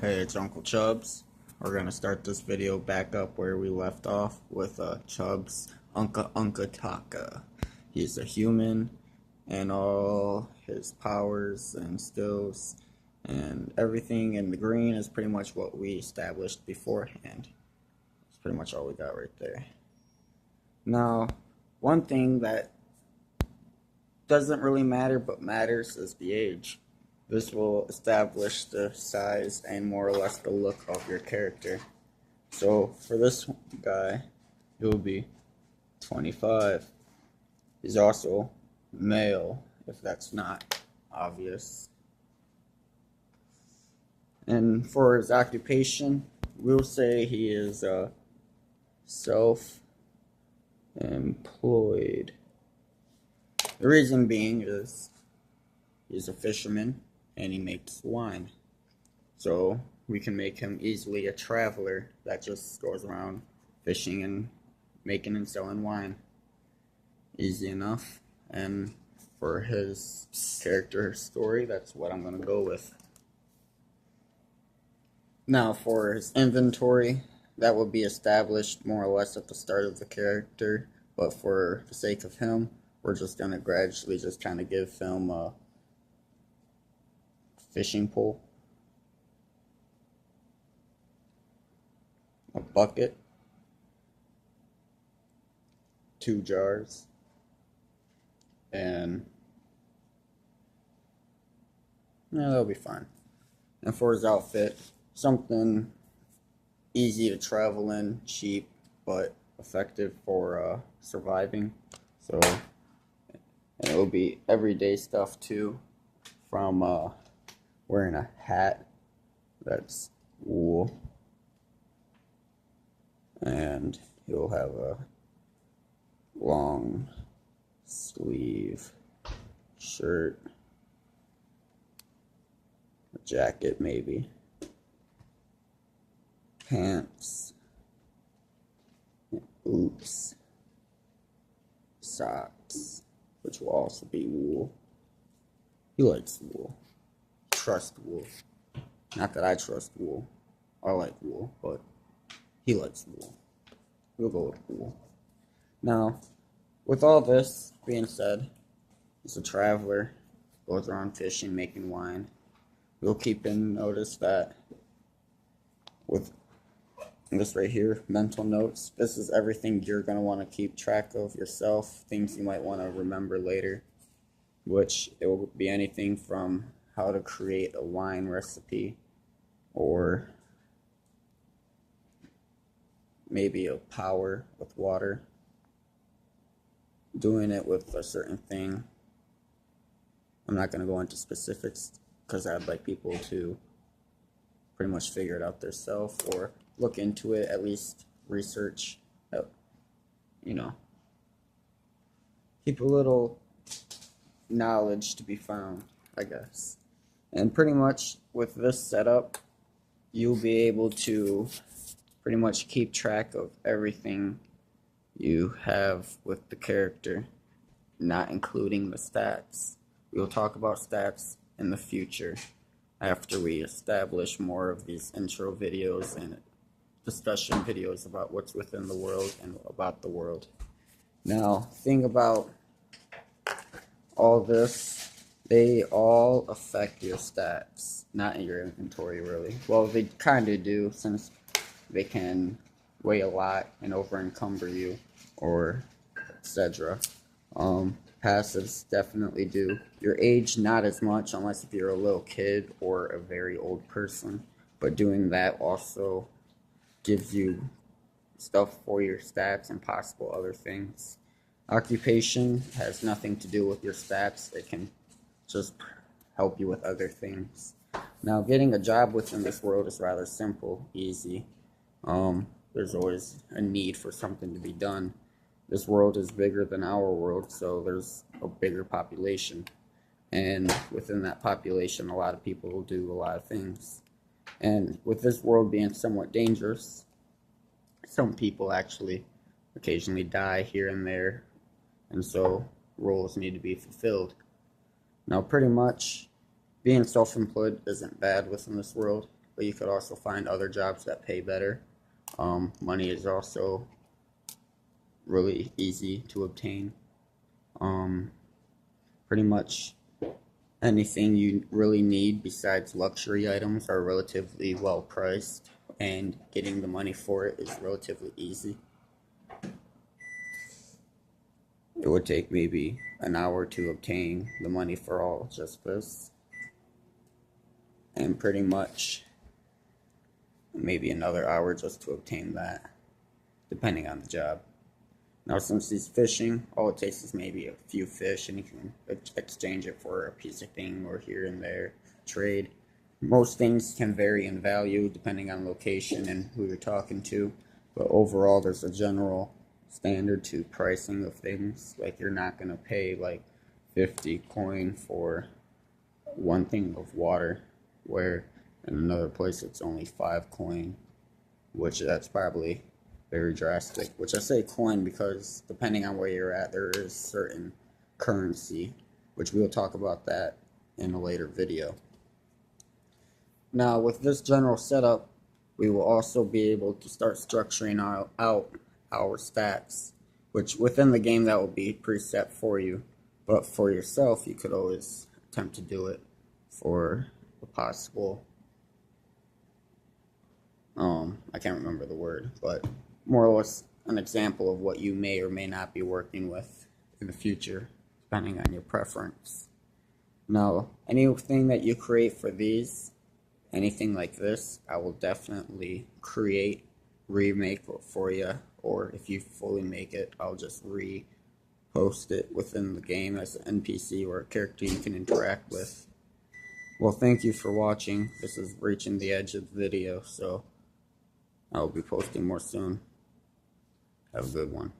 Hey, it's Uncle Chubbs. We're gonna start this video back up where we left off with Chubbs Unka Unka Taka. He's a human, and all his powers and skills and everything in the green is pretty much what we established beforehand. That's pretty much all we got right there. Now, one thing that doesn't really matter but matters is the age. This will establish the size and more or less the look of your character. So for this guy, he will be 25. He's also male, if that's not obvious. And for his occupation, we'll say he is self-employed. The reason being is he's a fisherman and he makes wine. So we can make him easily a traveler that just goes around fishing and making and selling wine. Easy enough. And for his character story, that's what I'm going to go with. Now for his inventory, that will be established more or less at the start of the character, but for the sake of him, we're just going to gradually just kind of give him a fishing pole, a bucket, 2 jars, and that'll be fine. And for his outfit, something easy to travel in, cheap, but effective for surviving. So, and it will be everyday stuff too, from wearing a hat that's wool, and he'll have a long sleeve shirt, a jacket maybe, pants, boots, socks, which will also be wool. He likes wool. Trust wool. Not that I trust wool. I like wool, but he likes wool. We'll go with wool. Now, with all this being said, he's a traveler, goes around fishing, making wine. We'll keep in notice that with this right here, mental notes, this is everything you're going to want to keep track of yourself, things you might want to remember later, which it will be anything from how to create a wine recipe, or maybe a power with water, doing it with a certain thing. I'm not going to go into specifics because I'd like people to pretty much figure it out themselves or look into it, at least research, keep a little knowledge to be found, I guess. And pretty much with this setup, you'll be able to pretty much keep track of everything you have with the character, not including the stats. We'll talk about stats in the future after we establish more of these intro videos and discussion videos about what's within the world and about the world. Now, thing about all this, they all affect your stats, not in your inventory really. Well, they kind of do, since they can weigh a lot and over encumber you, or etc. Passives definitely do. Your age, not as much, unless if you're a little kid or a very old person, but doing that also gives you stuff for your stats and possible other things. Occupation has nothing to do with your stats. It can just help you with other things. Now, getting a job within this world is rather simple, easy. There's always a need for something to be done. This world is bigger than our world, so there's a bigger population. And within that population, a lot of people will do a lot of things. And with this world being somewhat dangerous, some people actually occasionally die here and there, and so roles need to be fulfilled. Now, pretty much, being self-employed isn't bad within this world. but you could also find other jobs that pay better. Money is also really easy to obtain. Pretty much anything you really need besides luxury items are relatively well priced, and getting the money for it is relatively easy. It would take maybe an hour to obtain the money for all just this, and pretty much maybe another hour just to obtain that, depending on the job. Now, since he's fishing, all it takes is maybe a few fish, and you can exchange it for a piece of thing or here and there trade. Most things can vary in value depending on location and who you're talking to, but overall there's a general standard to pricing of things. Like, you're not going to pay like 50 coin for one thing of water, where in another place it's only 5 coin, which that's probably very drastic. Which I say coin because depending on where you're at, there is certain currency, which we'll talk about that in a later video. Now, with this general setup, we will also be able to start structuring out our stats, which within the game that will be preset for you, but for yourself you could always attempt to do it for a possible, I can't remember the word, but more or less an example of what you may or may not be working with in the future, depending on your preference. Now, anything that you create for these, anything like this, I will definitely remake for you, or if you fully make it, I'll just repost it within the game as an NPC or a character you can interact with. Well, thank you for watching. This is reaching the edge of the video, so I'll be posting more soon. Have a good one.